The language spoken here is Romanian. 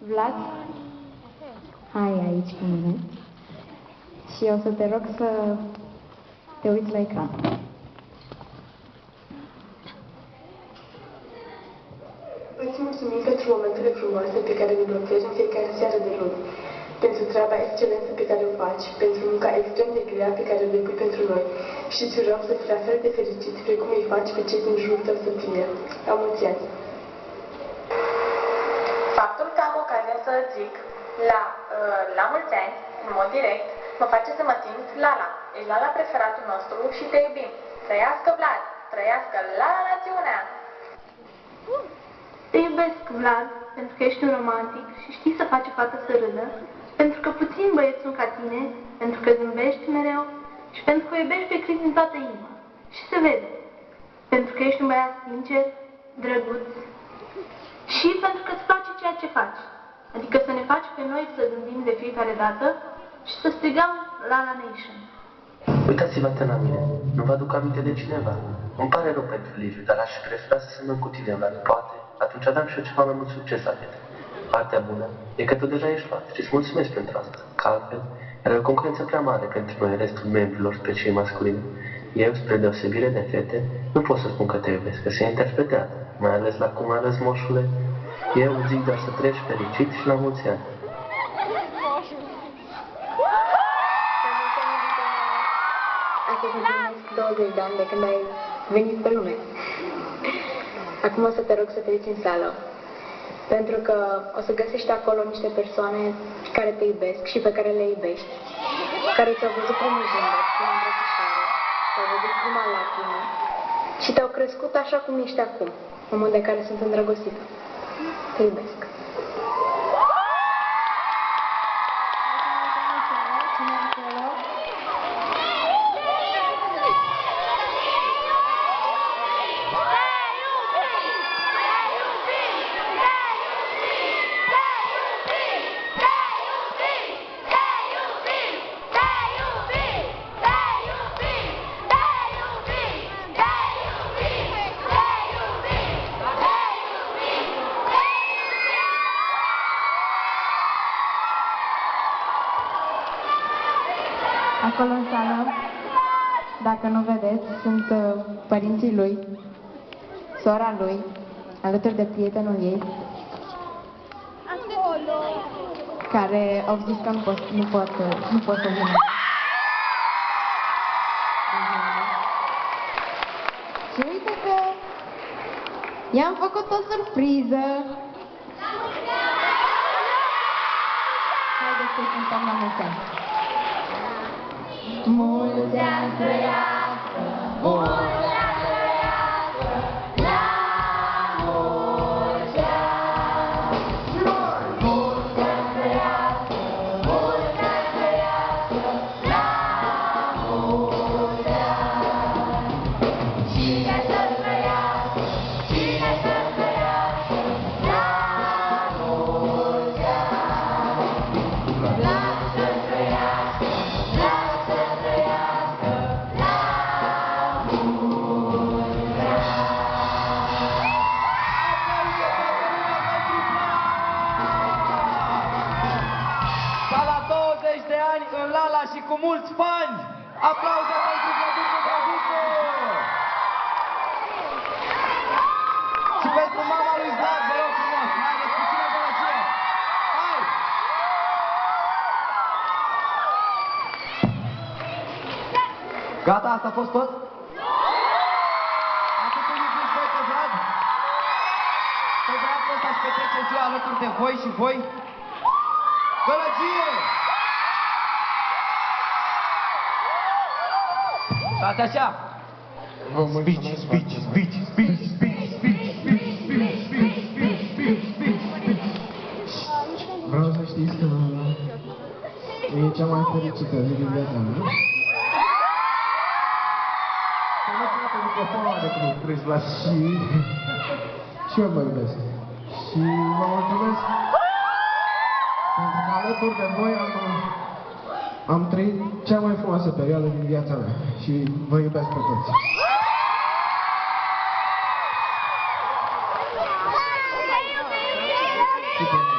Vlad, hai aici cu mine și o să te rog să te uiți la ecran. Îți mulțumim pentru momentele frumoase pe care ne blochezi în fiecare seară de luni, pentru treaba excelentă pe care o faci, pentru munca extrem de grea pe care o depui pentru noi și îți urăm să fii la fel de fericit precum îi faci pe cei din jurul tău să fie. La mulți ani! Faptul că am ocazia să zic la mulți ani, în mod direct, mă face să mă simt Lala. Ești Lala preferatul nostru și te iubim. Trăiască Vlad! Trăiască Lala națiunea! Te iubesc, Vlad, pentru că ești un romantic și știi să faci o fată să râdă, pentru că puțini băieți sunt ca tine, pentru că zâmbești mereu și pentru că iubești pe Chris din toată inima. Și se vede. Pentru că ești un băiat sincer, drăguț și pentru că îți place ceea ce faci. Adică să ne faci pe noi să gândim de fiecare dată și să strigăm Lala Nation. Uitați-vă la mine, nu vă aduc aminte de cineva. Îmi pare rău pentru Liviu, dar aș prefera să semnăm cu tine, Vlad. Poate, atunci aveam și eu ceva mai mult succes la tine. Partea bună e că tu deja ești luat și îți mulțumesc pentru asta. Că altfel, era o concurență prea mare pentru noi, restul membrilor, pe cei masculini. Eu, spre deosebire de fete, nu pot să spun că te iubesc, că se interpretează, mai ales la cum arăți, moșule. Eu zic doar să treci fericit și la mulți ani. Astăzi împlinesc 20 de ani de când ai venit pe lume. Acum o să te rog să te uiți în sală, pentru că o să găsești acolo niște persoane care te iubesc și pe care le iubești, care ți-au văzut primul zâmbet, prima îmbrățișare, ți-au văzut prima lacrimă și te-au crescut așa cum ești acum, în mod de care sunt îndrăgostită. Te iubesc. Acolo în sală, dacă nu vedeți, sunt părinții lui, sora lui, alături de prietenul ei, care au zis că nu pot să vină. Și uite că i-am făcut o surpriză. Haideți să-i cântăm la mulți ani. Mulți ani trăiască, mulți ani trăiască, la mulți ani. Mulți ani trăiască, mulți ani trăiască, la mulți ani. Cine să trăiască, cine să trăiască, la mulți ani. Vlad să trăiască, Vlad să trăiască, la mulți ani. Ca la 20 de ani în Lala și cu mulți fani! Aplauze pentru Vladuțu Drăguțu! Și pentru mama lui Vlad, vă rog frumos, haideți puțină gălăgie! Hai! Gata, asta a fost tot? Atât îi iubiți voi pe Vlad? Pe Vladul ăsta își petrece ziua alături de voi și voi? Gălăgie! Stați așa! Speech, speech, speech, speech, speech, speech, speech, speech, speech, speech, speech, speech, speech. Vreau să știți că e cea mai fericită zi din viața mea. Să nu plată microfonul de când treci la și eu vă iubesc. Și vă mulțumesc pentru că alături de voi am trăit cea mai frumoasă perioadă din viața mea și vă iubesc pe toți. Super.